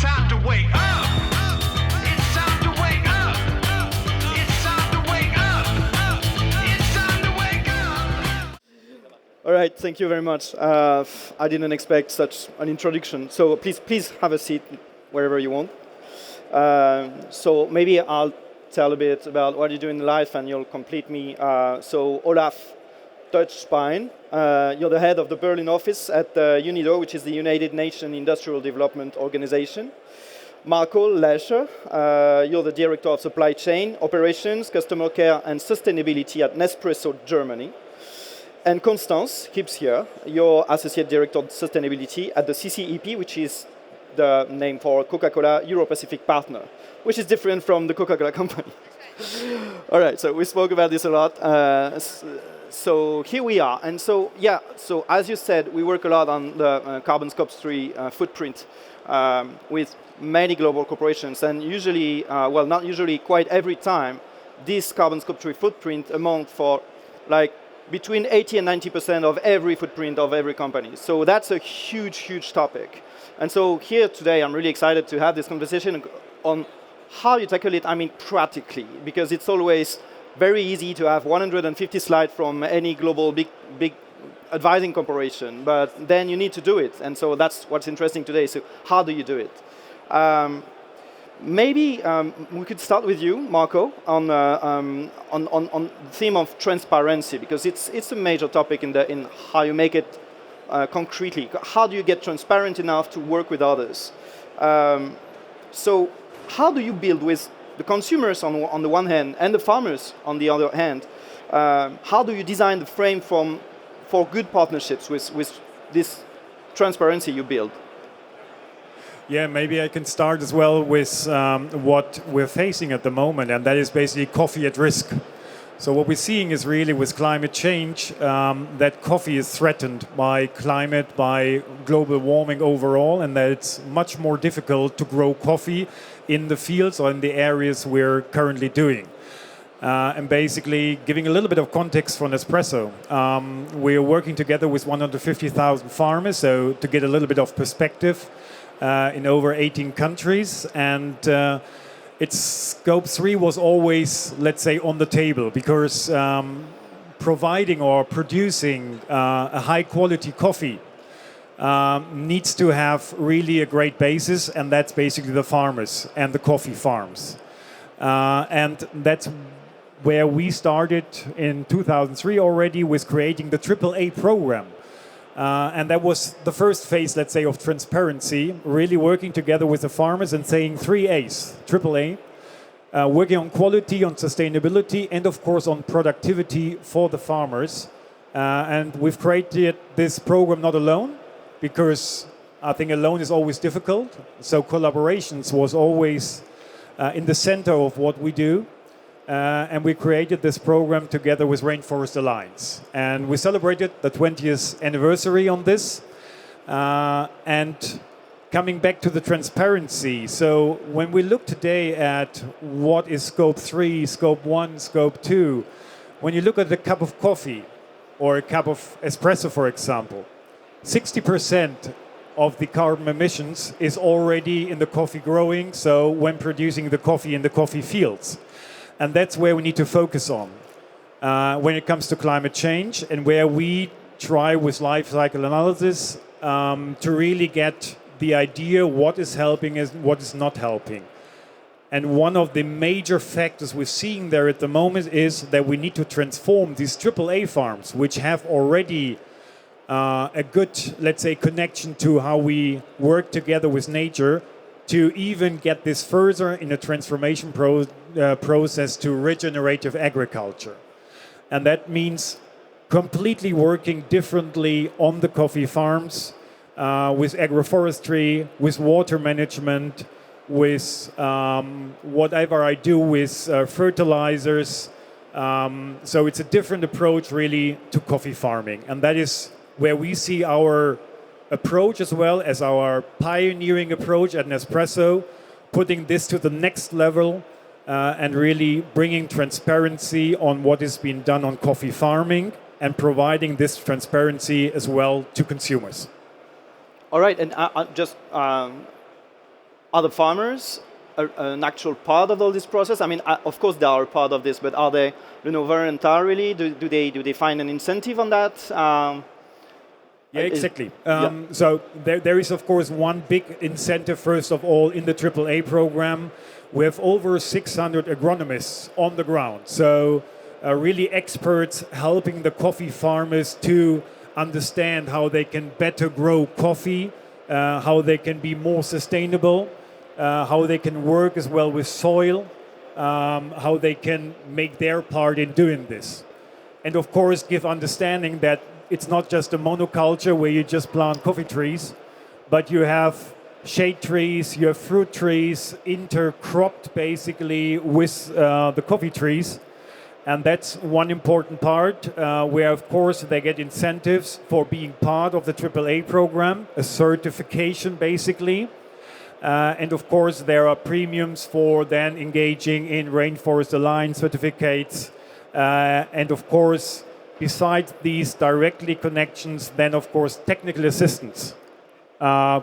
time to wake up. It's time to wake up. It's time to wake up. It's time to wake up. All right, thank you very much. I didn't expect such an introduction. So please have a seat wherever you want. So maybe I'll tell a bit about what you do in life and you'll complete me. So Olaf, Deutschbein, you're the head of the Berlin office at UNIDO, which is the United Nations Industrial Development Organization. Marco, Lescher, you're the director of supply chain, operations, customer care and sustainability at Nespresso, Germany. And Constance, Hybsier, you're associate director of sustainability at the CCEP, which is the name for Coca-Cola Europacific partner, which is different from the Coca-Cola company. All right, so we spoke about this a lot. So here we are. And so, yeah, so as you said, we work a lot on the carbon scope 3 footprint with many global corporations. And usually, well, not usually, quite every time, this carbon scope 3 footprint amount for like between 80 and 90% of every footprint of every company. So that's a huge, huge topic. And so here today, I'm really excited to have this conversation on how you tackle it, I mean, practically, because it's always very easy to have 150 slides from any global big advising corporation, but then you need to do it. And so that's what's interesting today. So how do you do it? Maybe we could start with you, Marco, on the theme of transparency, because it's a major topic in how you make it concretely. How do you get transparent enough to work with others? So how do you build with the consumers on the one hand and the farmers on the other hand? How do you design the frame for good partnerships with this transparency you build? Yeah, maybe I can start as well with what we're facing at the moment, and that is basically coffee at risk. So what we're seeing is really with climate change that coffee is threatened by climate, by global warming overall, and that it's much more difficult to grow coffee in the fields or in the areas we're currently doing. And basically giving a little bit of context for Nespresso. We're working together with 150,000 farmers, so to get a little bit of perspective in over 18 countries. And its scope 3 was always, let's say, on the table because providing or producing a high quality coffee needs to have really a great basis, and that's basically the farmers and the coffee farms. And that's where we started in 2003 already with creating the AAA program. And that was the first phase, let's say, of transparency, really working together with the farmers and saying 3 A's, AAA, working on quality, on sustainability, and of course on productivity for the farmers. And we've created this program not alone, because I think alone is always difficult. So collaborations was always in the center of what we do. And we created this program together with Rainforest Alliance. And we celebrated the 20th anniversary on this. And coming back to the transparency, so when we look today at what is Scope 3, Scope 1, Scope 2, when you look at a cup of coffee or a cup of espresso, for example, 60% of the carbon emissions is already in the coffee growing, so when producing the coffee in the coffee fields. And that's where we need to focus on when it comes to climate change, and where we try with life cycle analysis to really get the idea what is helping and what is not helping. And one of the major factors we're seeing there at the moment is that we need to transform these AAA farms, which have already a good, let's say, connection to how we work together with nature, to even get this further in a transformation process to regenerative agriculture. And that means completely working differently on the coffee farms, with agroforestry, with water management, with whatever I do with fertilizers. So it's a different approach really to coffee farming. And that is where we see our approach as well as our pioneering approach at Nespresso, putting this to the next level and really bringing transparency on what is being done on coffee farming and providing this transparency as well to consumers. All right, and I just are the farmers an actual part of all this process? I mean, of course they are a part of this, but are they, voluntarily? Do they find an incentive on that? Yeah, exactly. Yeah. So there is, of course, one big incentive, first of all, in the AAA program. We have over 600 agronomists on the ground. So really experts helping the coffee farmers to understand how they can better grow coffee, how they can be more sustainable, how they can work as well with soil, how they can make their part in doing this. And of course, give understanding that it's not just a monoculture where you just plant coffee trees, but you have shade trees, you have fruit trees intercropped basically with the coffee trees. And that's one important part where, of course, they get incentives for being part of the AAA program, a certification basically. And of course, there are premiums for then engaging in Rainforest Alliance certificates. And of course, besides these directly connections, then of course, technical assistance,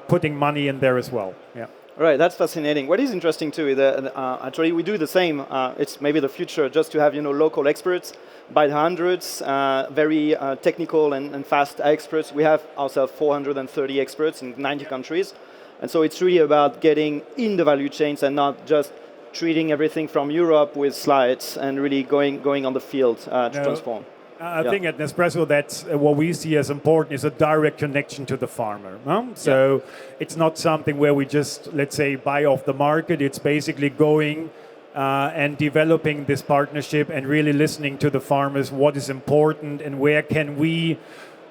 putting money in there as well. Yeah. Right, that's fascinating. What is interesting too is that actually we do the same. It's maybe the future just to have local experts by the hundreds, very technical and fast experts. We have ourselves 430 experts in 90 countries, and so it's really about getting in the value chains and not just treating everything from Europe with slides and really going on the field to transform. I think at Nespresso, that's what we see as important is a direct connection to the farmer. No? So it's not something where we just, let's say, buy off the market. It's basically going and developing this partnership and really listening to the farmers, what is important and where can we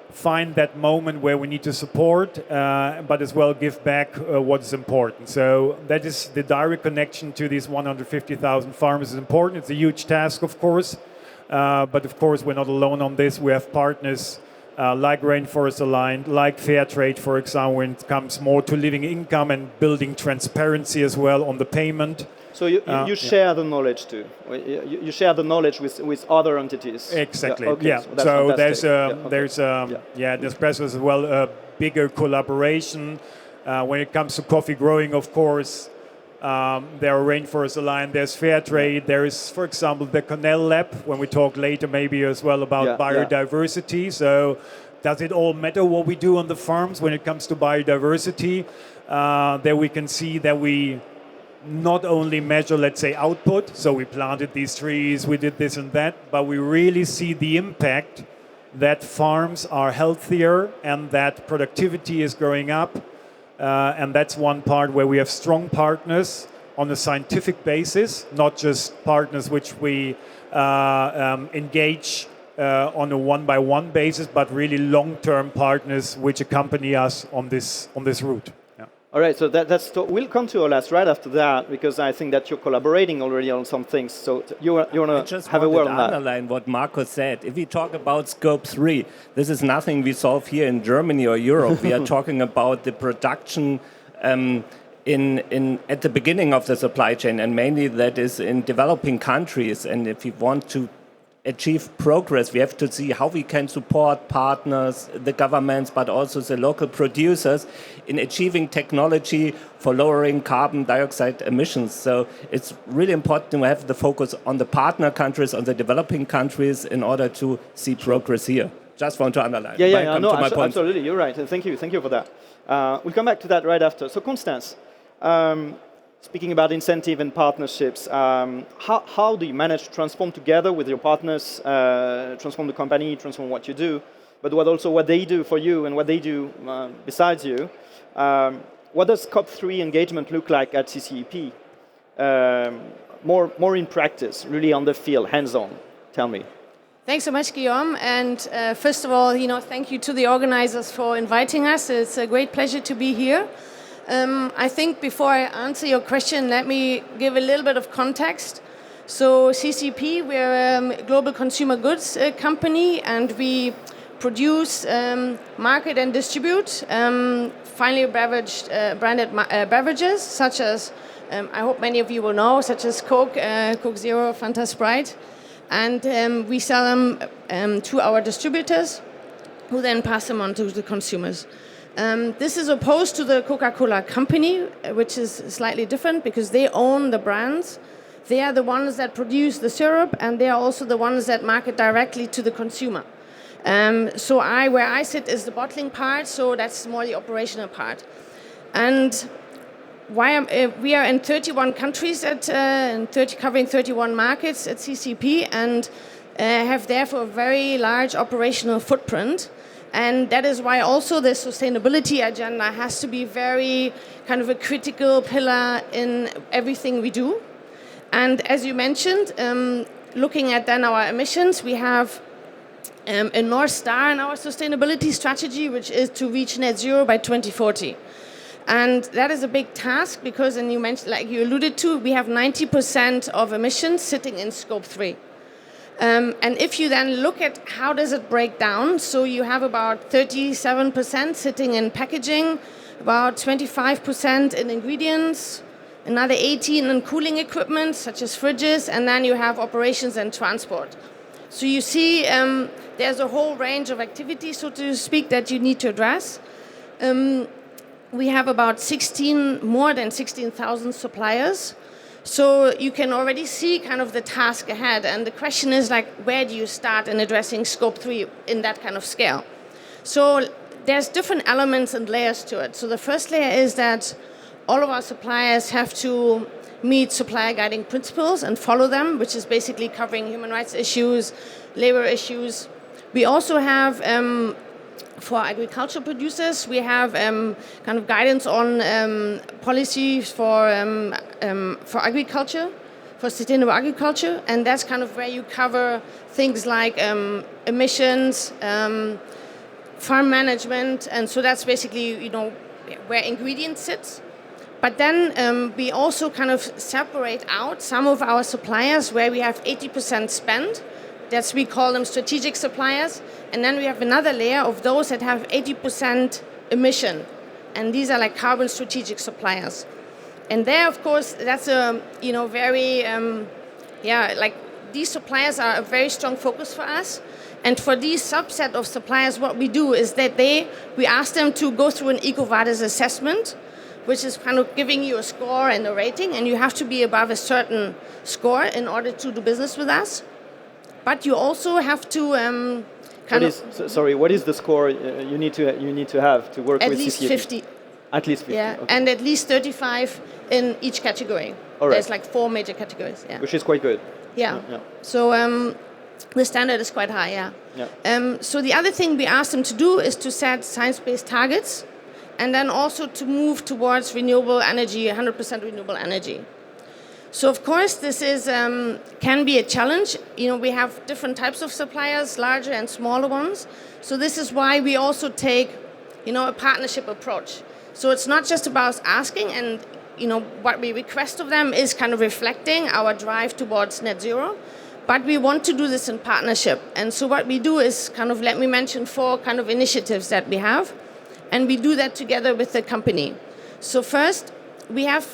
find that moment where we need to support, but as well give back what is important. So that is the direct connection to these 150,000 farmers is important. It's a huge task, of course. But of course, we're not alone on this. We have partners like Rainforest Alliance, like Fairtrade, for example, when it comes more to living income and building transparency as well on the payment. So you share the knowledge too. You share the knowledge with other entities. Exactly. Yeah. Okay. Yeah. So there's Nespresso as well a bigger collaboration when it comes to coffee growing. Of course. There are Rainforest Alliance, there's Fairtrade, there is, for example, the Cornell Lab, when we talk later maybe as well about biodiversity. So does it all matter what we do on the farms when it comes to biodiversity? There we can see that we not only measure, let's say, output, so we planted these trees, we did this and that, but we really see the impact that farms are healthier and that productivity is going up. And that's one part where we have strong partners on a scientific basis, not just partners which we engage on a one-by-one basis, but really long-term partners which accompany us on this route. Yeah. All right, so we'll come to Olaf right after that, because I think that you're collaborating already on some things. So you want to have a word on that? I just want to underline what Marco said. If we talk about Scope 3, this is nothing we solve here in Germany or Europe. We are talking about the production at the beginning of the supply chain, and mainly that is in developing countries. And if we want to achieve progress, we have to see how we can support partners, the governments, but also the local producers in achieving technology for lowering carbon dioxide emissions. So it's really important to have the focus on the partner countries, on the developing countries, in order to see progress here. Just want to underline. Absolutely, you're right. Thank you for that. We'll come back to that right after. So Constance, speaking about incentive and partnerships, how do you manage to transform together with your partners, transform the company, transform what you do, but what they do for you and what they do besides you? What does Scope 3 engagement look like at CCEP? More in practice, really on the field, hands-on. Tell me. Thanks so much, Guillaume. And first of all, thank you to the organizers for inviting us. It's a great pleasure to be here. I think before I answer your question, let me give a little bit of context. So CCP, we're a global consumer goods company, and we produce, market and distribute finely branded beverages, such as, I hope many of you will know, such as Coke, Coke Zero, Fanta Sprite. And we sell them to our distributors, who then pass them on to the consumers. This is opposed to the Coca-Cola company, which is slightly different because they own the brands. They are the ones that produce the syrup, and they are also the ones that market directly to the consumer. So where I sit is the bottling part, so that's more the operational part. And we are in 31 countries covering 31 markets at CCP, and have therefore a very large operational footprint. And that is why also the sustainability agenda has to be very kind of a critical pillar in everything we do. And as you mentioned, looking at then our emissions, we have a North Star in our sustainability strategy, which is to reach net zero by 2040. And that is a big task because, and you mentioned, like you alluded to, we have 90% of emissions sitting in scope 3. And if you then look at how does it break down, so you have about 37% sitting in packaging, about 25% in ingredients, another 18% in cooling equipment, such as fridges, and then you have operations and transport. So you see there's a whole range of activities, so to speak, that you need to address. We have about more than 16,000 suppliers. So you can already see kind of the task ahead. And the question is like, where do you start in addressing scope 3 in that kind of scale? So there's different elements and layers to it. So the first layer is that all of our suppliers have to meet supplier guiding principles and follow them, which is basically covering human rights issues, labor issues. We also have, for agriculture producers, we have kind of guidance on policies for agriculture, for sustainable agriculture, and that's kind of where you cover things like emissions, farm management, and so that's basically where ingredients sits. But then we also kind of separate out some of our suppliers where we have 80% spend. We call them strategic suppliers. And then we have another layer of those that have 80% emission. And these are like carbon strategic suppliers. And there, of course, that's a, very, these suppliers are a very strong focus for us. And for these subset of suppliers, what we do is that we ask them to go through an EcoVadis assessment, which is kind of giving you a score and a rating, and you have to be above a certain score in order to do business with us. But you also have to what is the score you need to have to work with CCP? At least 50. At least 50. Yeah, okay. And at least 35 in each category. All right. There's like 4 major categories. Yeah. Which is quite good. Yeah. So the standard is quite high. Yeah. So the other thing we asked them to do is to set science-based targets, and then also to move towards renewable energy, 100% renewable energy. So of course this is can be a challenge. We have different types of suppliers, larger and smaller ones. So this is why we also take, a partnership approach. So it's not just about asking, and what we request of them is kind of reflecting our drive towards net zero, but we want to do this in partnership. And so what we do is let me mention 4 kind of initiatives that we have. And we do that together with the company. So first, we have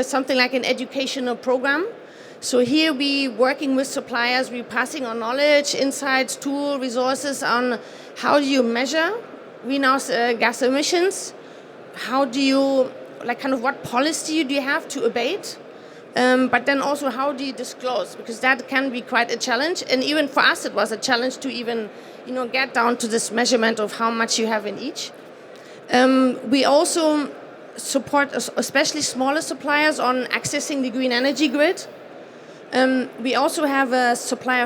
something like an educational program. So here we working with suppliers, we're passing on knowledge, insights, tool, resources on how do you measure greenhouse gas emissions, how do you, what policy do you have to abate, but then also how do you disclose, because that can be quite a challenge. And even for us, it was a challenge to even, get down to this measurement of how much you have in each. We also support especially smaller suppliers on accessing the green energy grid. We also have a supply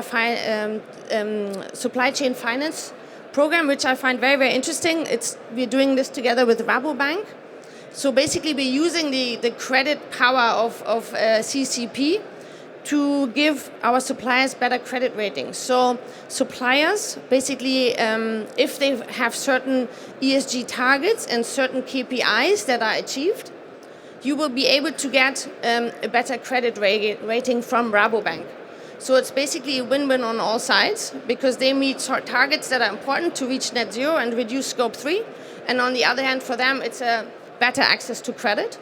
chain finance program, which I find very, very interesting. We're doing this together with Rabobank. So basically we're using the credit power of CCP to give our suppliers better credit ratings. So suppliers, basically, if they have certain ESG targets and certain KPIs that are achieved, you will be able to get a better credit rating from Rabobank. So it's basically a win-win on all sides, because they meet targets that are important to reach net zero and reduce scope 3. And on the other hand, for them, it's a better access to credit.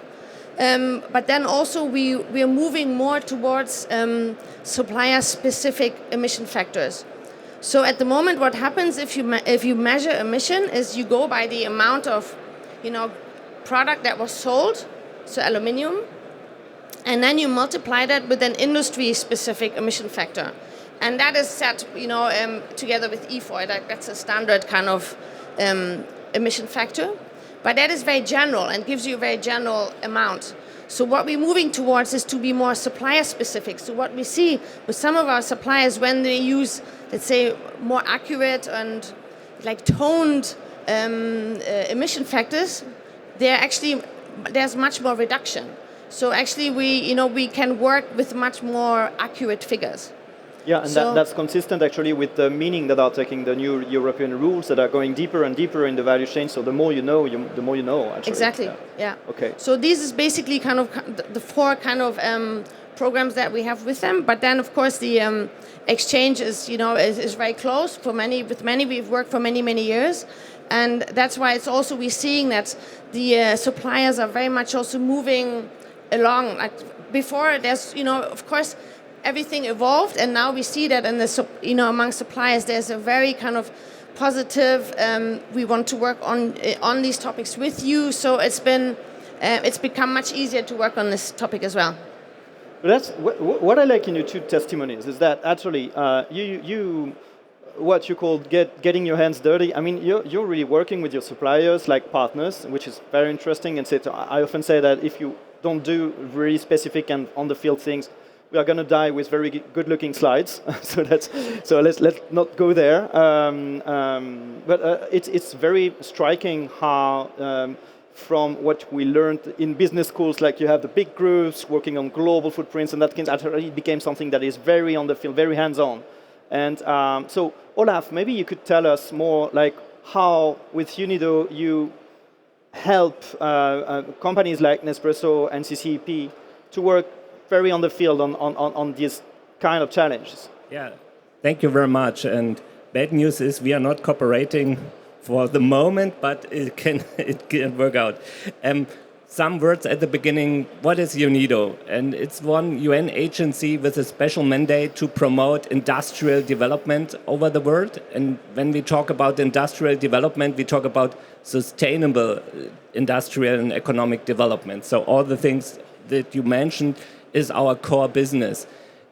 But then also we are moving more towards supplier-specific emission factors. So at the moment, what happens if you measure emission is you go by the amount of product that was sold, so aluminium, and then you multiply that with an industry-specific emission factor. And that is set, together with EFOI. That's a standard kind of emission factor. But that is very general and gives you a very general amount. So what we're moving towards is to be more supplier-specific. So what we see with some of our suppliers, when they use, let's say, more accurate and like toned emission factors, there's much more reduction. So actually, we can work with much more accurate figures. Yeah, and that's consistent actually with the meaning that are taking the new European rules that are going deeper and deeper in the value chain. So the more you know, the more you know. Actually. Exactly. Yeah. Okay. So this is basically kind of the four kind of programs that we have with them. But then, of course, the exchange is very close. With many, we've worked for many years. And that's why it's also we're seeing that the suppliers are very much also moving along. Like before, there's of course everything evolved, and now we see that in the among suppliers there's a very kind of positive. We want to work on these topics with you. So it's become much easier to work on this topic as well. That's what I like in your two testimonies is that actually you what you call getting your hands dirty. I mean, you're really working with your suppliers like partners, which is very interesting. And I often say that if you don't do really specific and on the field things, we are going to die with very good-looking slides. so let's not go there. But it's very striking how. From what we learned in business schools, like you have the big groups working on global footprints, and that actually became something that is very on the field, very hands-on. And so, Olaf, maybe you could tell us more, like how with UNIDO you help companies like Nespresso and CCEP to work very on the field on these kind of challenges. Yeah, thank you very much. And bad news is we are not cooperating for the moment, but it can work out. Some words at the beginning. What is UNIDO? And it's one UN agency with a special mandate to promote industrial development over the world. And when we talk about industrial development, we talk about sustainable industrial and economic development. So all the things that you mentioned is our core business.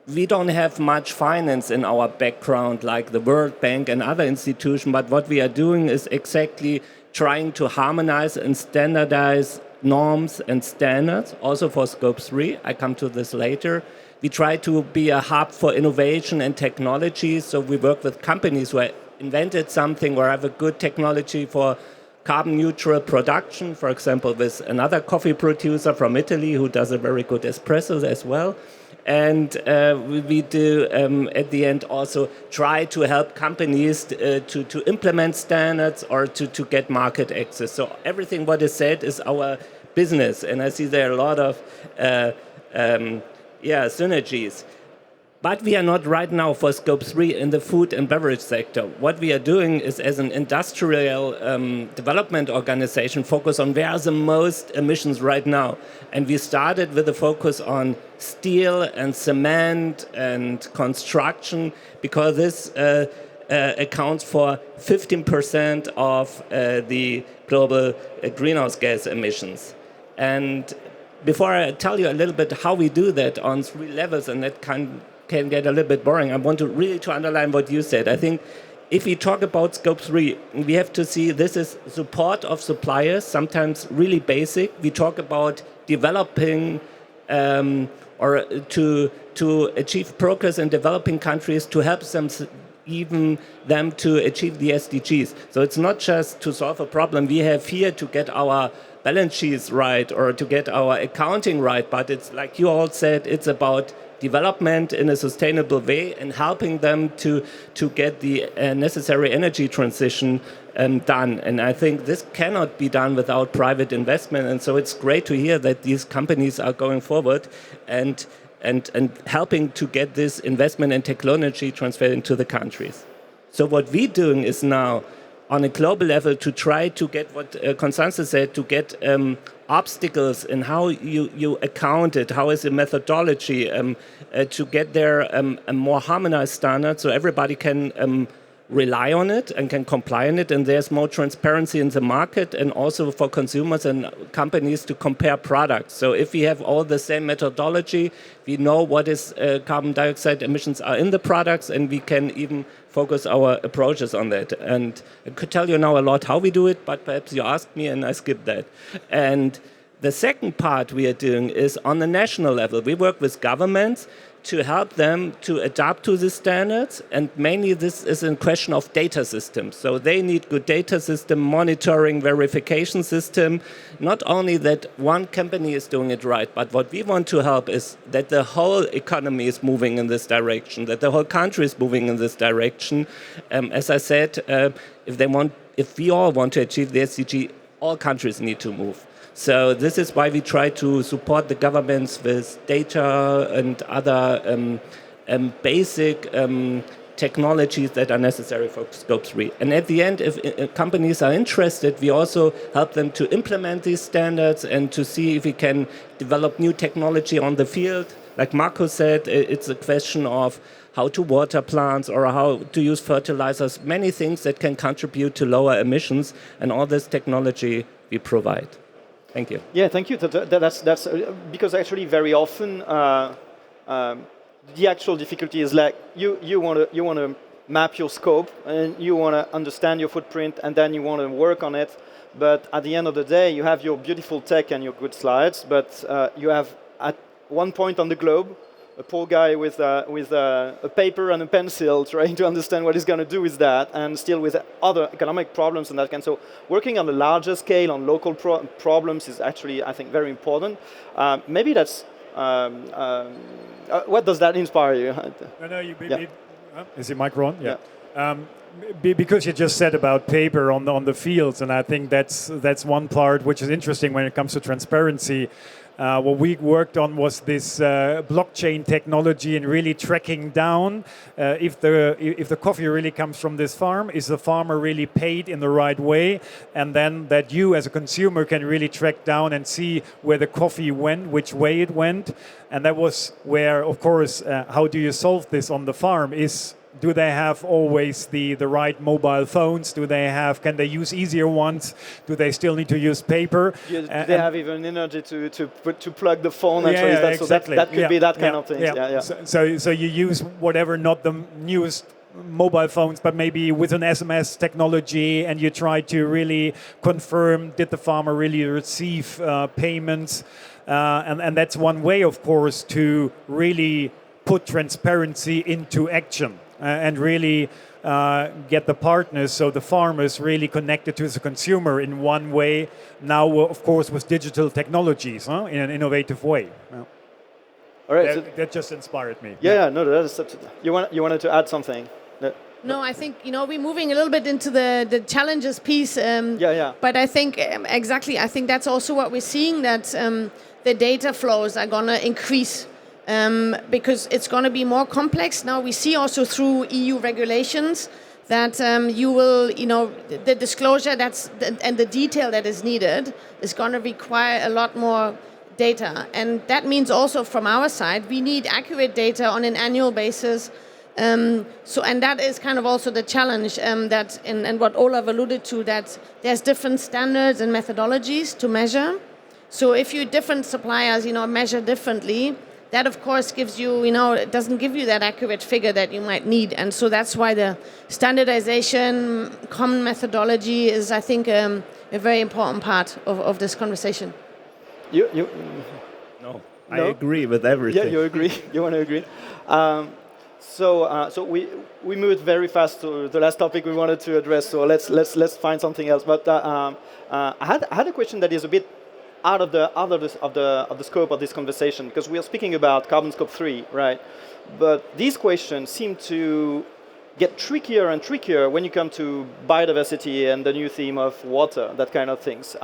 We don't have much finance in our background like the World Bank and other institutions, but what we are doing is exactly trying to harmonize and standardize norms and standards, also for Scope 3. I come to this later. We try to be a hub for innovation and technology, so we work with companies who invented something or have a good technology for carbon neutral production, for example, with another coffee producer from Italy who does a very good espresso as well. And we do, at the end, also try to help companies to implement standards or to get market access. So everything what is said is our business. And I see there are a lot of synergies. But we are not right now for Scope 3 in the food and beverage sector. What we are doing is, as an industrial development organization, focus on where are the most emissions right now. And we started with a focus on steel and cement and construction, because this accounts for 15% of the global greenhouse gas emissions. And before I tell you a little bit how we do that on 3 levels, and that can get a little bit boring, I want to really underline what you said. I think if we talk about Scope 3, we have to see this is support of suppliers, sometimes really basic. We talk about developing or to achieve progress in developing countries, to help them to achieve the SDGs. So it's not just to solve a problem we have here to get our balance sheets right or to get our accounting right, but it's like you all said, it's about development in a sustainable way and helping them to get the necessary energy transition done. And I think this cannot be done without private investment. And so it's great to hear that these companies are going forward and helping to get this investment and technology transferred into the countries. So what we're doing is now on a global level to try to get what Constance said, to get obstacles in how you account it, how is the methodology, to get there a more harmonized standard so everybody can rely on it and can comply on it, and there's more transparency in the market and also for consumers and companies to compare products. So if we have all the same methodology, we know what is carbon dioxide emissions are in the products, and we can even focus our approaches on that. And I could tell you now a lot how we do it, but perhaps you asked me and I skipped that. And the second part we are doing is on the national level. We work with governments to help them to adapt to the standards, and mainly this is a question of data systems. So they need good data system, monitoring, verification system. Not only that one company is doing it right, but what we want to help is that the whole economy is moving in this direction, that the whole country is moving in this direction. As I said, if we all want to achieve the SDG, all countries need to move. So this is why we try to support the governments with data and other basic technologies that are necessary for Scope 3. And at the end, if companies are interested, we also help them to implement these standards and to see if we can develop new technology on the field. Like Marco said, it's a question of how to water plants or how to use fertilizers, many things that can contribute to lower emissions, and all this technology we provide. Thank you. Yeah, thank you. That's because actually very often the actual difficulty is like you want to map your scope and you want to understand your footprint and then you want to work on it. But at the end of the day, you have your beautiful tech and your good slides, but you have at one point on the globe a poor guy with a paper and a pencil trying to understand what he's going to do with that, and still with other economic problems and that kind. So working on a larger scale on local problems is actually, I think, very important. Maybe that's what does that inspire you? Is it micro on? Yeah. Because you just said about paper on the fields, and I think that's one part which is interesting when it comes to transparency. What we worked on was this blockchain technology and really tracking down if the coffee really comes from this farm, is the farmer really paid in the right way, and then that you as a consumer can really track down and see where the coffee went, which way it went. And that was where, of course, how do you solve this on the farm is, do they have always the right mobile phones? Can they use easier ones? Do they still need to use paper? Do they have even energy to plug the phone and trace that? Exactly. So that could be that kind of thing. Yeah. So you use whatever, not the newest mobile phones, but maybe with an SMS technology, and you try to really confirm, did the farmer really receive payments? And that's one way, of course, to really put transparency into action. And really get the partners, so the farmers really connected to the consumer in one way. Now, of course, with digital technologies, in an innovative way. Yeah. All right. That just inspired me. Yeah. No, that is. You wanted to add something? No, I think we're moving a little bit into the challenges piece. But I think exactly. I think that's also what we're seeing, that the data flows are going to increase. Because it's going to be more complex. Now we see also through EU regulations that you will, the disclosure and the detail that is needed is going to require a lot more data. And that means also from our side, we need accurate data on an annual basis. And that is kind of also the challenge that, and what Olaf alluded to, that there's different standards and methodologies to measure. So if you different suppliers, measure differently, that, of course, gives you, it doesn't give you that accurate figure that you might need. And so that's why the standardization, common methodology is, I think, a very important part of this conversation. No, I agree with everything. Yeah, you agree. You want to agree. So we moved very fast to the last topic we wanted to address. So let's find something else. But I had a question that is a bit out of the scope of this conversation, because we are speaking about carbon scope 3, right? But these questions seem to get trickier and trickier when you come to biodiversity and the new theme of water, that kind of things.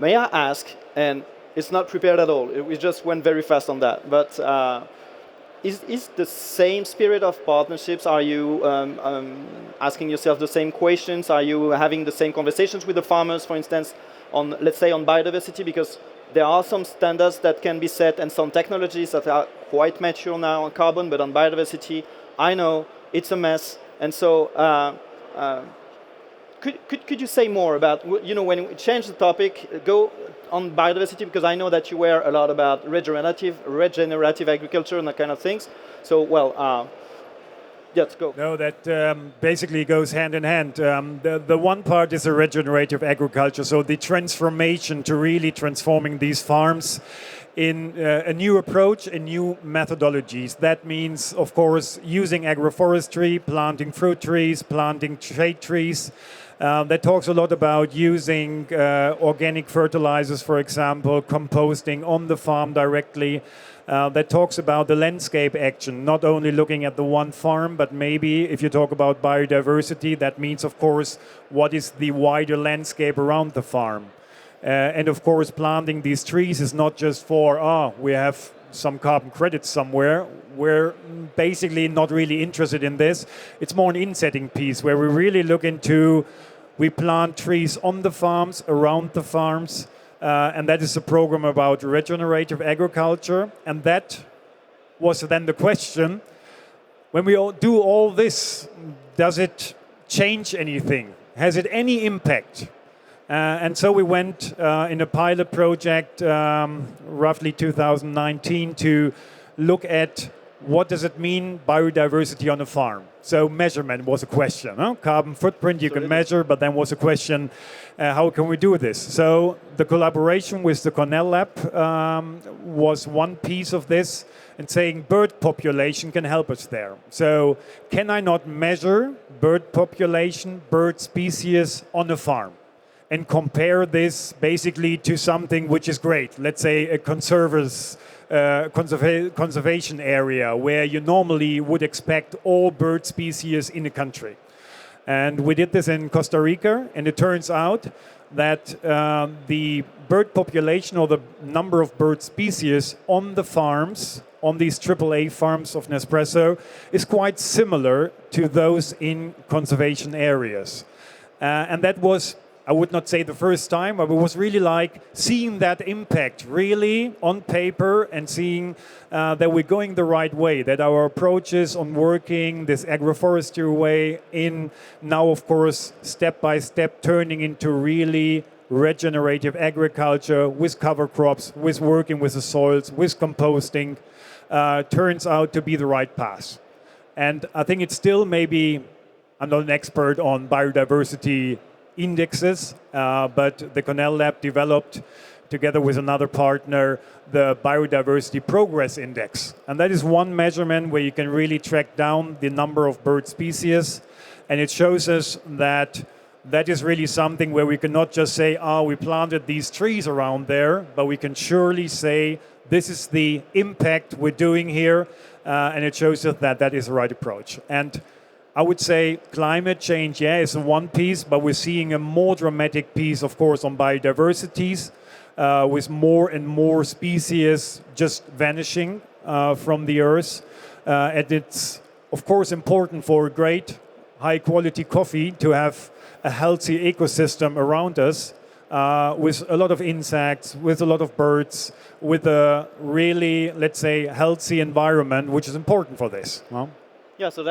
May I ask, and it's not prepared at all, we just went very fast on that, but is the same spirit of partnerships? Are you asking yourself the same questions? Are you having the same conversations with the farmers, for instance, on, let's say, on biodiversity, because there are some standards that can be set and some technologies that are quite mature now on carbon, but on biodiversity, I know it's a mess. And so, could you say more about, when we change the topic, go on biodiversity, because I know that you were a lot about regenerative agriculture and that kind of things. So, let's go. No, that basically goes hand in hand. The one part is a regenerative agriculture, so the transformation to really transforming these farms in a new approach and new methodologies. That means, of course, using agroforestry, planting fruit trees, planting shade trees. That talks a lot about using organic fertilizers, for example, composting on the farm directly. That talks about the landscape action, not only looking at the one farm, but maybe if you talk about biodiversity, that means, of course, what is the wider landscape around the farm. And of course, planting these trees is not just for, we have some carbon credits somewhere. We're basically not really interested in this. It's more an insetting piece where we really look into, we plant trees on the farms, around the farms, and that is a program about regenerative agriculture. And that was then the question, when we do all this, does it change anything? Has it any impact? And so we went in a pilot project, roughly 2019, to look at what does it mean, biodiversity on a farm. So measurement was a question. Carbon footprint you can measure, but then was a question, how can we do this? So the collaboration with the Cornell Lab was one piece of this, and saying bird population can help us there. So can I not measure bird population, bird species on a farm? And compare this basically to something which is great. Let's say a conservation area where you normally would expect all bird species in a country. And we did this in Costa Rica, and it turns out that the bird population, or the number of bird species on the farms, on these AAA farms of Nespresso, is quite similar to those in conservation areas. And that was, I would not say the first time, but it was really like seeing that impact really on paper and seeing that we're going the right way, that our approaches on working this agroforestry way in now, of course, step by step turning into really regenerative agriculture with cover crops, with working with the soils, with composting, turns out to be the right path. And I think it's still maybe, I'm not an expert on biodiversity indexes, but the Cornell Lab developed, together with another partner, the Biodiversity Progress Index. And that is one measurement where you can really track down the number of bird species. And it shows us that that is really something where we cannot just say, we planted these trees around there, but we can surely say, this is the impact we're doing here. And it shows us that that is the right approach. And I would say climate change, is one piece, but we're seeing a more dramatic piece, of course, on biodiversities, with more and more species just vanishing from the earth. And it's, of course, important for great, high-quality coffee to have a healthy ecosystem around us, with a lot of insects, with a lot of birds, with a really, let's say, healthy environment, which is important for this. Yeah, so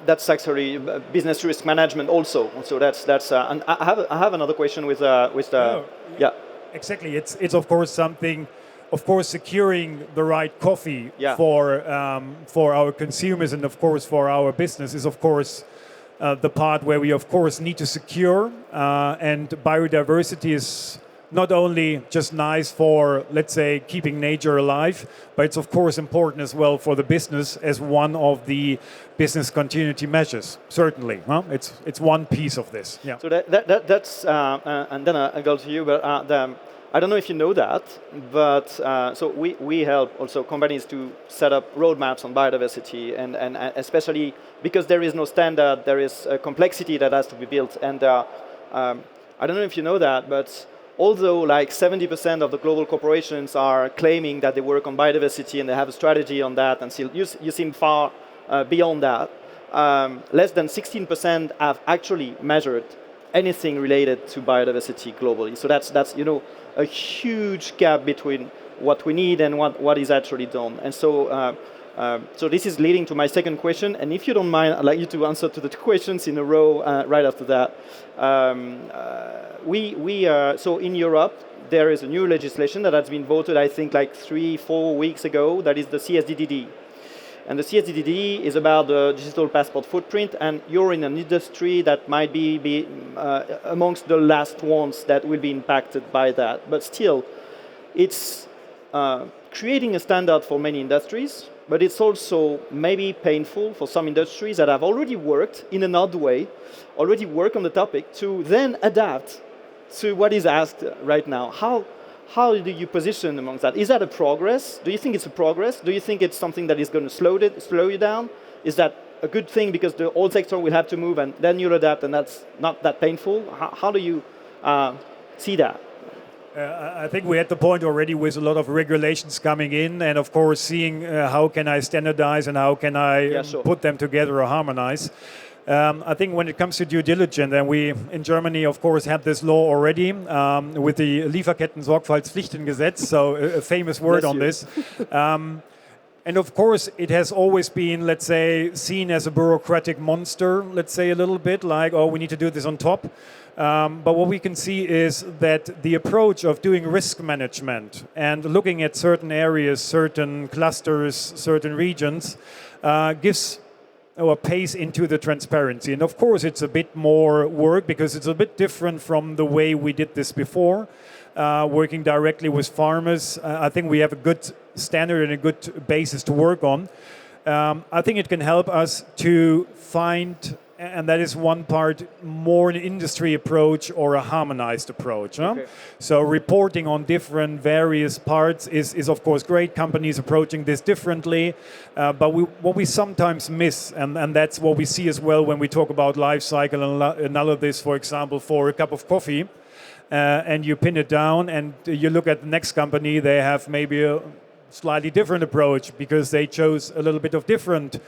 that's actually business risk management also. So that's and I have another question with yeah. Exactly, it's of course something, of course, securing the right coffee for our consumers and of course for our business is of course the part where we of course need to secure, and biodiversity is not only just nice for, let's say, keeping nature alive, but it's of course important as well for the business as one of the business continuity measures. Certainly, it's one piece of this. Yeah. So that's and then I go to you, but I don't know if you know that, but so we help also companies to set up roadmaps on biodiversity, and especially because there is no standard, there is a complexity that has to be built, and I don't know if you know that, but although like 70% of the global corporations are claiming that they work on biodiversity and they have a strategy on that, and still you seem far beyond that, less than 16% have actually measured anything related to biodiversity globally. So that's a huge gap between what we need and what is actually done. And so So this is leading to my second question, and if you don't mind, I'd like you to answer to the two questions in a row right after that. So in Europe, there is a new legislation that has been voted, I think, like 3-4 weeks ago. That is the CSDDD. And the CSDDD is about the digital passport footprint, and you're in an industry that might be amongst the last ones that will be impacted by that. But still, it's creating a standard for many industries, but it's also maybe painful for some industries that have already worked in an odd way, already work on the topic, to then adapt to what is asked right now. How do you position amongst that? Is that a progress? Do you think it's a progress? Do you think it's something that is going to slow you down? Is that a good thing because the whole sector will have to move and then you'll adapt and that's not that painful? How do you see that? I think we're at the point already with a lot of regulations coming in, and of course seeing how can I standardize and how can I put them together or harmonize. I think when it comes to due diligence, and we in Germany, of course, had this law already with the Lieferketten-Sorgfaltspflichtengesetz, so a famous word on this. And of course, it has always been, let's say, seen as a bureaucratic monster, let's say a little bit, like, oh, we need to do this on top. But what we can see is that the approach of doing risk management and looking at certain areas, certain clusters, certain regions, gives or pays into the transparency. And of course, it's a bit more work because it's a bit different from the way we did this before, working directly with farmers. I think we have a good standard and a good basis to work on. I think it can help us to find, and that is one part, more an industry approach or a harmonized approach. Huh? Okay. So reporting on different various parts is of course great, companies approaching this differently, but what we sometimes miss, and that's what we see as well when we talk about life cycle analysis, for example, for a cup of coffee, and you pin it down and you look at the next company, they have maybe a slightly different approach because they chose a little bit of different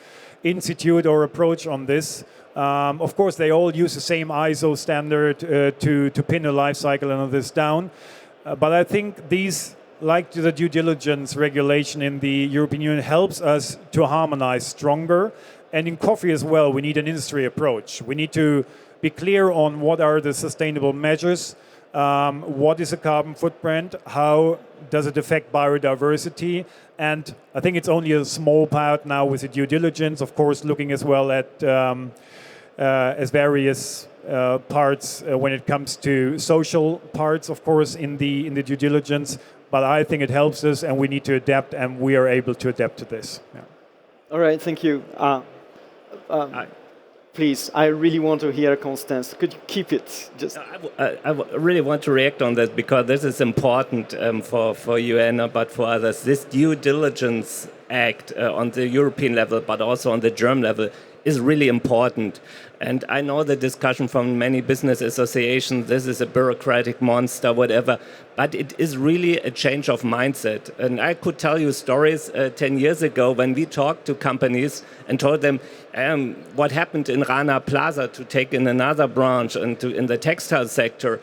institute or approach on this. Of course, they all use the same ISO standard to pin a life cycle and all this down. But I think these, like the due diligence regulation in the European Union, helps us to harmonize stronger. And in coffee as well, we need an industry approach. We need to be clear on what are the sustainable measures, what is a carbon footprint, how does it affect biodiversity, and I think it's only a small part now with the due diligence, of course, looking as well at as various parts when it comes to social parts, of course, in the due diligence. But I think it helps us, and we need to adapt, and we are able to adapt to this. Yeah. All right, thank you. Please, I really want to hear Constance. Could you keep it? Just. I really want to react on this because this is important for UN, but for others. This due diligence act on the European level, but also on the German level, is really important. And I know the discussion from many business associations, this is a bureaucratic monster, whatever, but it is really a change of mindset. And I could tell you stories 10 years ago when we talked to companies and told them what happened in Rana Plaza, to take in another branch, and in the textile sector.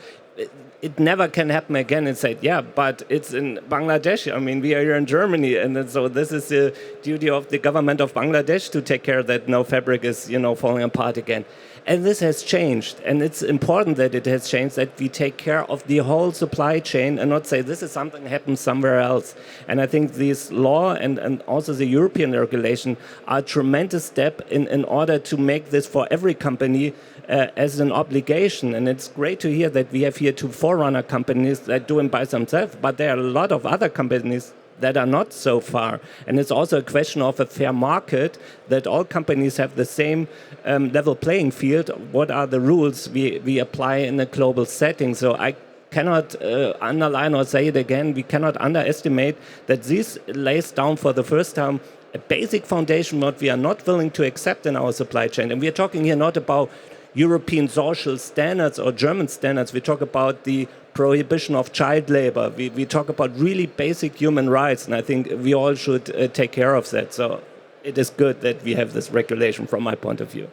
It never can happen again, and say, yeah, but it's in Bangladesh. I mean, we are here in Germany, and then, so this is the duty of the government of Bangladesh to take care that no fabric is, falling apart again. And this has changed, and it's important that it has changed, that we take care of the whole supply chain and not say this is something that happens somewhere else. And I think this law and also the European regulation are a tremendous step in order to make this for every company as an obligation. And it's great to hear that we have here two forerunner companies that do it by themselves, but there are a lot of other companies that are not so far. And it's also a question of a fair market, that all companies have the same level playing field. What are the rules we apply in a global setting? So I cannot underline or say it again, we cannot underestimate that this lays down for the first time a basic foundation what we are not willing to accept in our supply chain. And we are talking here not about European social standards or German standards. We talk about the prohibition of child labor. We talk about really basic human rights, and I think we all should take care of that. So it is good that we have this regulation from my point of view.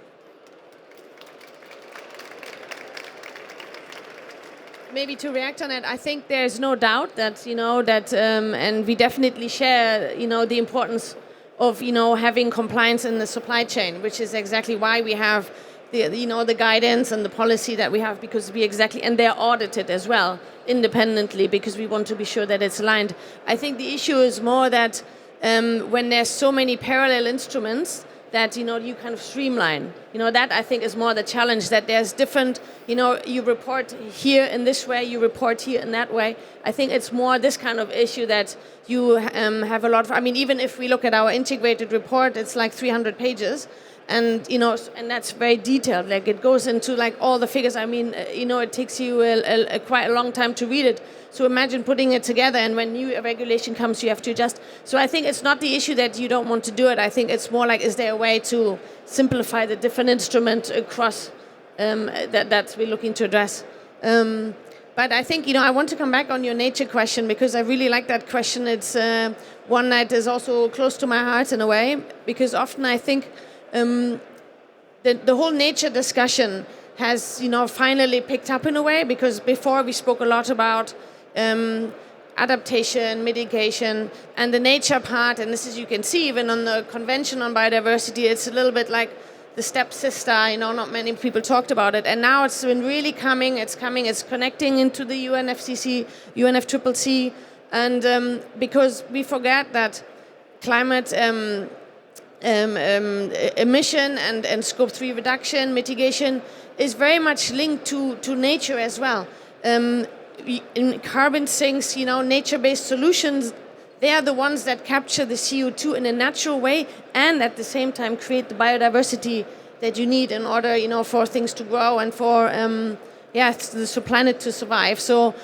Maybe to react on it, I think there's no doubt that, and we definitely share, the importance of having compliance in the supply chain, which is exactly why we have the guidance and the policy that we have, because and they're audited as well independently, because we want to be sure that it's aligned. I think the issue is more that when there's so many parallel instruments that you kind of streamline. That I think is more the challenge, that there's different, you report here in this way, you report here in that way. I think it's more this kind of issue that you have a lot of, even if we look at our integrated report, it's like 300 pages. And and that's very detailed. Like it goes into like all the figures. It takes you quite a long time to read it. So imagine putting it together, and when new regulation comes, you have to adjust. So I think it's not the issue that you don't want to do it. I think it's more like, is there a way to simplify the different instruments across that we're looking to address? But I think I want to come back on your nature question, because I really like that question. It's one that is also close to my heart in a way, because often I think. The whole nature discussion has, finally picked up in a way, because before we spoke a lot about adaptation, mitigation, and the nature part. And this is, you can see even on the Convention on Biodiversity, it's a little bit like the stepsister. Not many people talked about it, and now it's been really coming. It's connecting into the UNFCCC, UNFCCC, and because we forget that climate. Emission and scope 3 reduction, mitigation is very much linked to nature as well. In carbon sinks, nature-based solutions, they are the ones that capture the CO2 in a natural way, and at the same time create the biodiversity that you need in order, for things to grow and for the planet to survive. So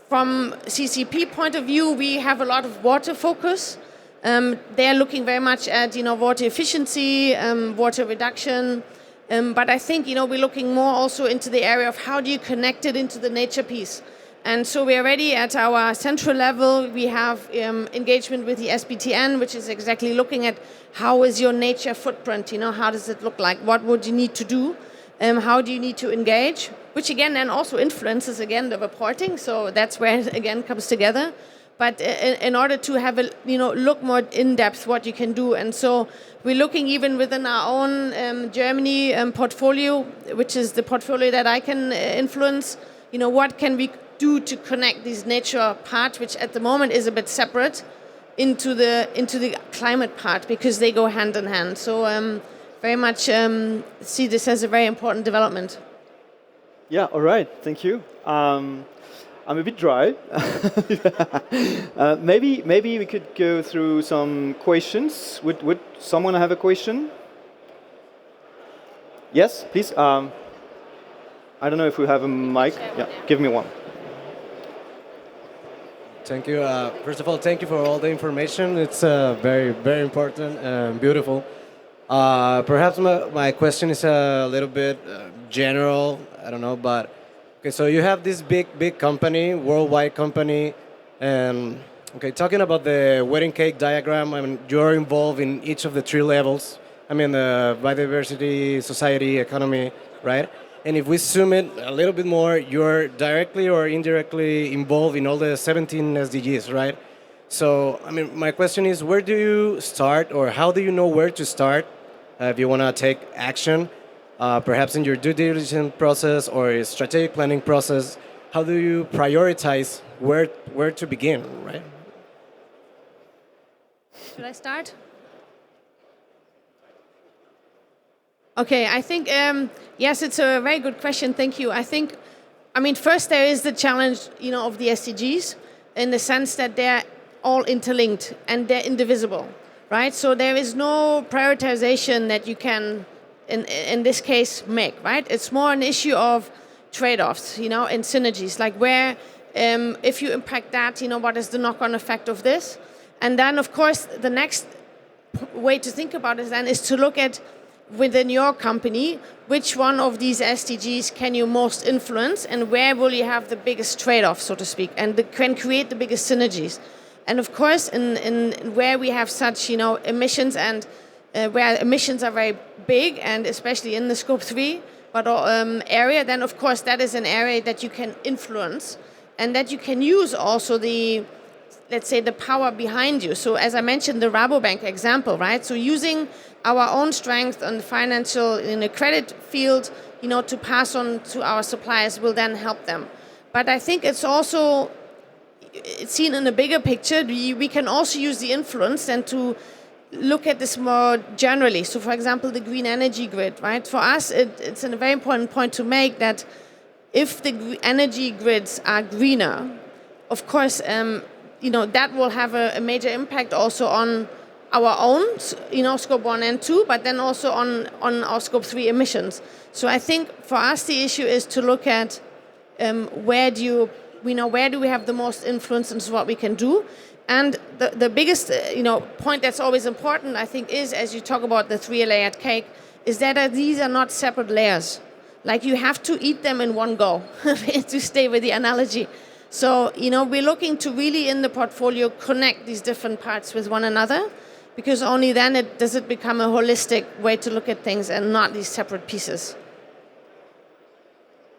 from CCP point of view, we have a lot of water focus. They're looking very much at water efficiency, water reduction, but I think we're looking more also into the area of how do you connect it into the nature piece. And so we're already at our central level. We have engagement with the SBTN, which is exactly looking at how is your nature footprint. How does it look like? What would you need to do? How do you need to engage? Which again then also influences again the reporting. So that's where it again comes together. But in order to have look more in depth what you can do, and so we're looking even within our own Germany portfolio, which is the portfolio that I can influence. What can we do to connect this nature part, which at the moment is a bit separate, into the climate part, because they go hand in hand. So very much see this as a very important development. Yeah. All right. Thank you. I'm a bit dry. Maybe we could go through some questions. Would someone have a question? Yes, please. I don't know if we have a mic. Yeah, give me one. Thank you. First of all, thank you for all the information. It's very, very important and beautiful. Perhaps my question is a little bit general. I don't know, but okay. So you have this big company, worldwide company, and talking about the wedding cake diagram. You're involved in each of the three levels. The biodiversity, society, economy, right? And if we zoom it a little bit more, you're directly or indirectly involved in all the 17 SDGs, right? So, my question is, where do you start, or how do you know where to start if you want to take action, perhaps in your due diligence process or a strategic planning process? How do you prioritize where to begin, right? Should I start? Okay, I think, yes, it's a very good question. Thank you. I think, first there is the challenge, of the SDGs in the sense that they're all interlinked and they're indivisible, right? So there is no prioritization that you can, in this case, make, right? It's more an issue of trade-offs, and synergies, like where, if you impact that, what is the knock-on effect of this? And then, of course, the next way to think about it then is to look at, within your company, which one of these SDGs can you most influence, and where will you have the biggest trade-off, so to speak, and can create the biggest synergies. And of course, in where we have such, emissions, and where emissions are very big, and especially in the scope 3 but area, then of course that is an area that you can influence, and that you can use also the let's say, the power behind you. So as I mentioned, the Rabobank example, right? So using our own strength on the financial, in the credit field, to pass on to our suppliers will then help them. But I think it's also, it's seen in a bigger picture. We can also use the influence and to look at this more generally. So for example, the green energy grid, right? For us, it's a very important point to make that if the energy grids are greener, of course, that will have a major impact also on our own, scope 1 and 2, but then also on our scope 3 emissions. So I think for us the issue is to look at where do we have the most influence into what we can do. And the biggest point that's always important, I think, is, as you talk about the 3-layered cake, is that these are not separate layers. Like you have to eat them in one go, to stay with the analogy. So, we're looking to really in the portfolio connect these different parts with one another, because only then does it become a holistic way to look at things and not these separate pieces.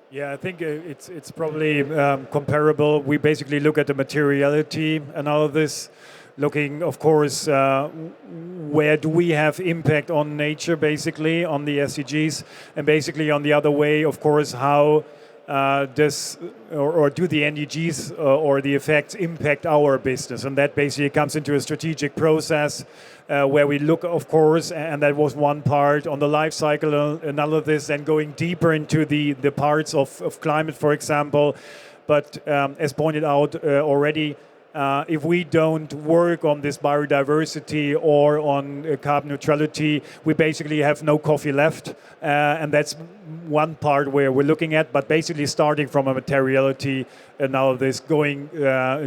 Yeah, I think it's probably comparable. We basically look at the materiality analysis, looking, of course, where do we have impact on nature, basically, on the SDGs, and basically on the other way, of course, how does or do the NDGs or the effects impact our business? And that basically comes into a strategic process where we look, of course, and that was one part on the life cycle analysis and going deeper into the parts of climate, for example. But as pointed out already, if we don't work on this biodiversity or on carbon neutrality, we basically have no coffee left. And that's one part where we're looking at, but basically starting from a materiality analysis, going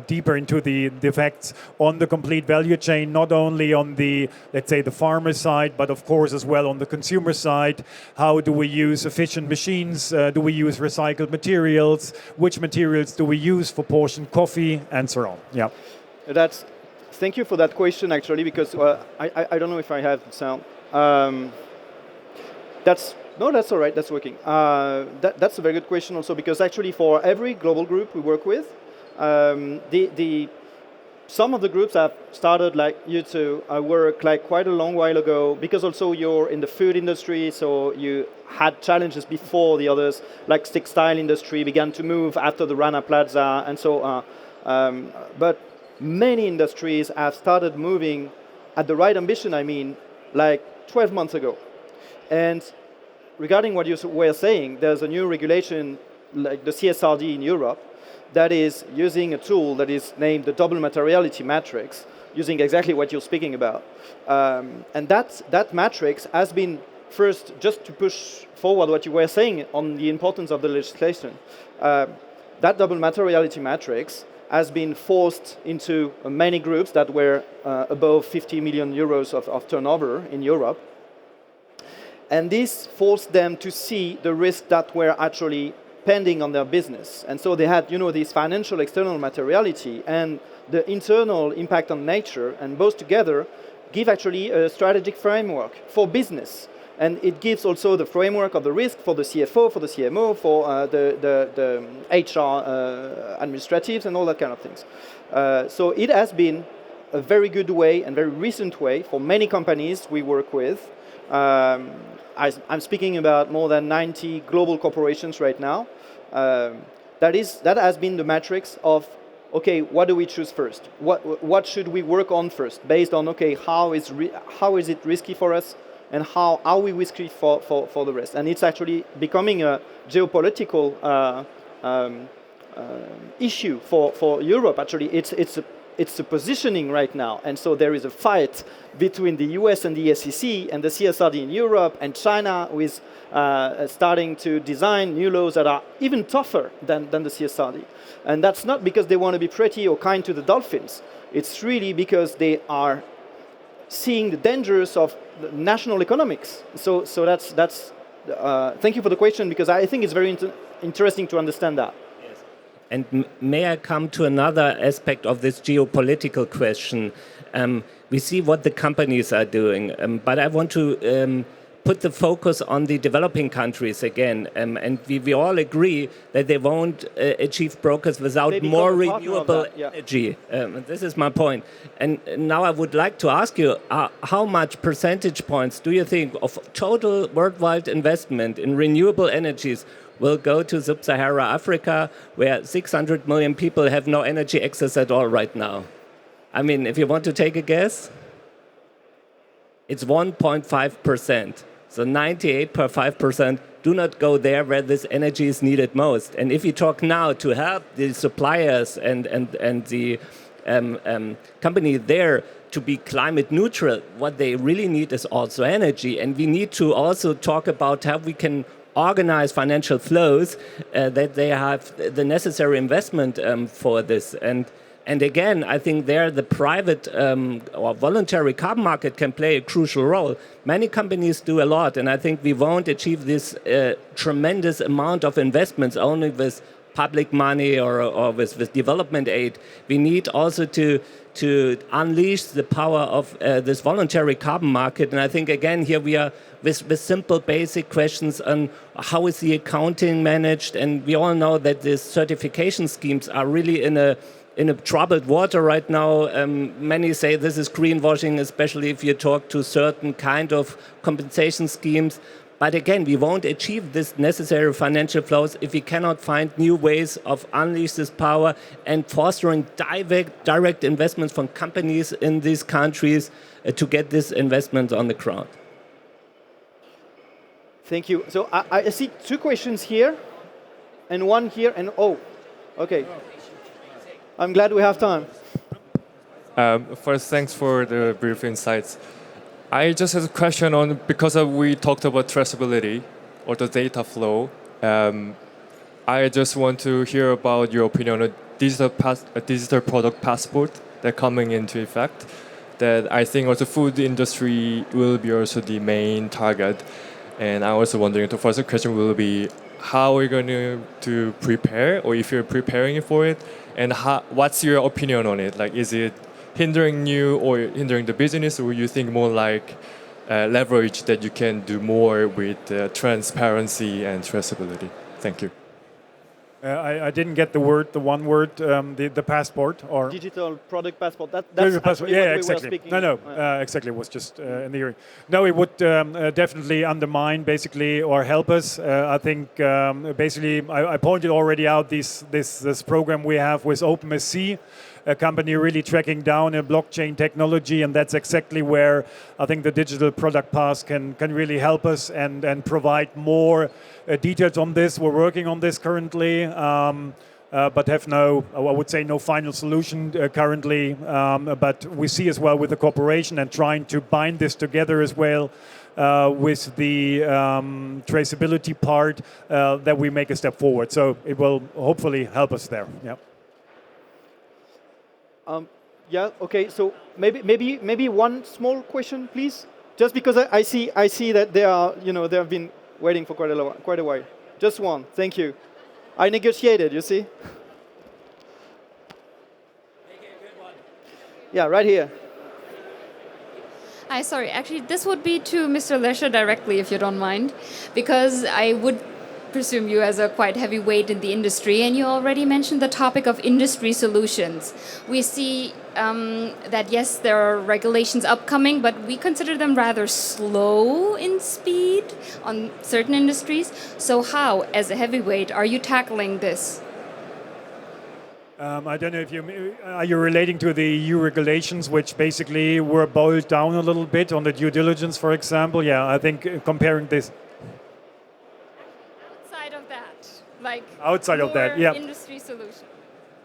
deeper into the effects on the complete value chain, not only on the, let's say, the farmer side, but of course as well on the consumer side. How do we use efficient machines? Do we use recycled materials? Which materials do we use for portioned coffee? And so on. Yeah. Thank you for that question, actually, because I don't know if I have sound. That's all right. That's working. That's a very good question also, because actually for every global group we work with, some of the groups have started like you to work like quite a long while ago, because also you're in the food industry, so you had challenges before the others, like textile industry began to move after the Rana Plaza, and so but many industries have started moving at the right ambition, like 12 months ago. And regarding what you were saying, there's a new regulation, like the CSRD in Europe, that is using a tool that is named the double materiality matrix, using exactly what you're speaking about. And that matrix has been, first, just to push forward what you were saying on the importance of the legislation, that double materiality matrix has been forced into many groups that were above 50 million euros of turnover in Europe. And this forced them to see the risks that were actually pending on their business. And so they had, this financial external materiality and the internal impact on nature, and both together give actually a strategic framework for business. And it gives also the framework of the risk for the CFO, for the CMO, for the HR administratives and all that kind of things. So it has been a very good way and very recent way for many companies we work with. I'm speaking about more than 90 global corporations right now. That has been the matrix of, okay, what do we choose first? What should we work on first? Based on, okay, how is it risky for us? And how are we risky for the rest? And it's actually becoming a geopolitical issue for Europe. Actually, it's a positioning right now. And so there is a fight between the US and the SEC and the CSRD in Europe, and China who is starting to design new laws that are even tougher than the CSRD. And that's not because they want to be pretty or kind to the dolphins. It's really because they are seeing the dangers of the national economics. So that's thank you for the question, because I think it's very interesting to understand that. Yes. And may I come to another aspect of this geopolitical question? We see what the companies are doing, but I want to put the focus on the developing countries again. And we all agree that they won't achieve progress without They become more a partner of renewable that, yeah. energy. This is my point. And now I would like to ask you, how much percentage points do you think of total worldwide investment in renewable energies will go to Sub-Sahara Africa, where 600 million people have no energy access at all right now? I mean, if you want to take a guess, it's 1.5%. So 98.5% do not go there where this energy is needed most. And if you talk now to help the suppliers and the company there to be climate neutral, what they really need is also energy. And we need to also talk about how we can organize financial flows that they have the necessary investment for this. And again, I think there the private or voluntary carbon market can play a crucial role. Many companies do a lot, and I think we won't achieve this tremendous amount of investments only with public money or with development aid. We need also to unleash the power of this voluntary carbon market. And I think, again, here we are with simple basic questions on how is the accounting managed. And we all know that these certification schemes are really in a troubled water right now. Many say this is greenwashing, especially if you talk to certain kind of compensation schemes. But again, we won't achieve this necessary financial flows if we cannot find new ways of unleash this power and fostering direct investments from companies in these countries to get this investment on the ground. Thank you. So I see two questions here, and one here, and okay. I'm glad we have time. First, thanks for the brief insights. I just have a question on, because we talked about traceability or the data flow, I just want to hear about your opinion on a digital product passport that coming into effect, that I think also food industry will be also the main target. And I was wondering, the first question will be, how are you going to prepare, or if you're preparing for it, and what's your opinion on it? Like, is it hindering you or hindering the business, or you think more like leverage that you can do more with transparency and traceability? Thank you. I didn't get the one word, the passport or Digital product passport. That's passport. actually Yeah, what we exactly. were speaking. Exactly. It was just in the hearing. No, it would definitely undermine, basically, or help us. I think basically I pointed already out this program we have with OpenSC, a company really tracking down a blockchain technology, and that's exactly where I think the digital product pass can really help us and provide more details on this. We're working on this currently, but have no final solution currently. But we see as well with the cooperation and trying to bind this together as well with the traceability part that we make a step forward. So it will hopefully help us there. Yeah. Okay. So maybe one small question, please. Just because I see that they have been waiting for quite a while. Just one. Thank you. I negotiated. You see. Yeah, right here. Hi, sorry. Actually, this would be to Mr. Lescher directly, if you don't mind, because I would presume you as a quite heavy weight in the industry, and you already mentioned the topic of industry solutions. We see that, yes, there are regulations upcoming, but we consider them rather slow in speed on certain industries. So how, as a heavyweight, are you tackling this? I don't know if are you relating to the EU regulations, which basically were boiled down a little bit on the due diligence, for example. Yeah, I think comparing this. Outside of that, yeah. Industry solution.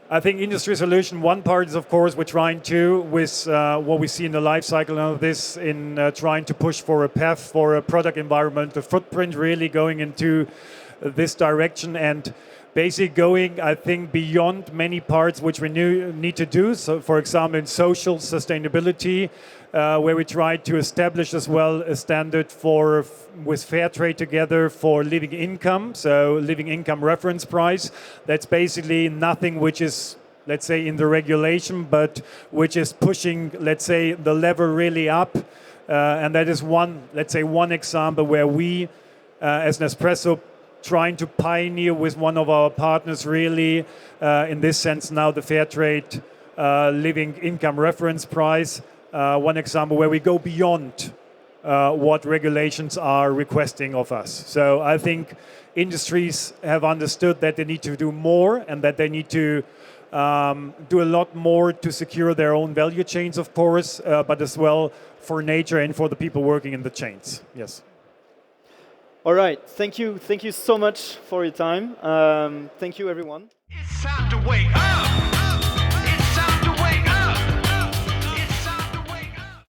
I think industry solution, one part is, of course, we're trying to, with what we see in the life cycle of this, in trying to push for a path for a product environmental footprint, really going into this direction and basically going, I think, beyond many parts which we need to do. So, for example, in social sustainability, where we try to establish as well a standard with fair trade together for living income, so living income reference price. That's basically nothing which is, let's say, in the regulation, but which is pushing, let's say, the level really up And that is one, let's say, one example where we, as Nespresso, trying to pioneer with one of our partners really, in this sense now the fair trade living income reference price, one example where we go beyond what regulations are requesting of us. So I think industries have understood that they need to do more and that they need to do a lot more to secure their own value chains, of course, but as well for nature and for the people working in the chains. Yes. All right. Thank you. Thank you so much for your time. Thank you, everyone. It's time to wake up.